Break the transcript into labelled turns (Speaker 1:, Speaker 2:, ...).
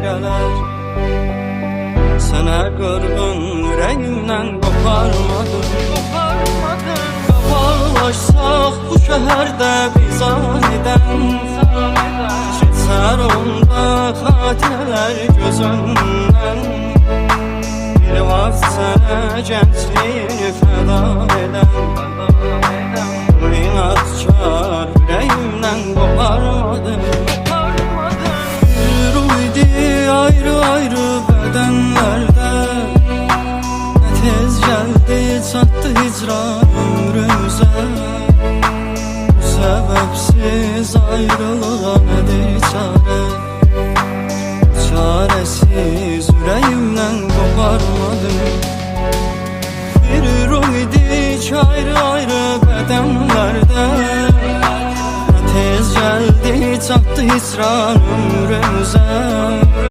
Speaker 1: gələr. Sənə qırğın ürəyimdən qoparmadım. Qabarlaşsaq bu şəhərdə biz anidən, keçər onda xatirələr gözündən. Bir vaxt sənə gəncliyini fəda edən, bu inadkar ürəyimdən qoparmadım. Yürüydü ayrı-ayrı bədənlərdə, nə tez gəldi çatdı hicran ömrümüzə. Bu səbəbsiz ayrılığa nədir çarə? Çarəsiz ürəyimdən qoparmadım. Bir ümidik ayrı-ayrı bədənlərdə, nə tez gəldi çatdı hicran ömrümüzə.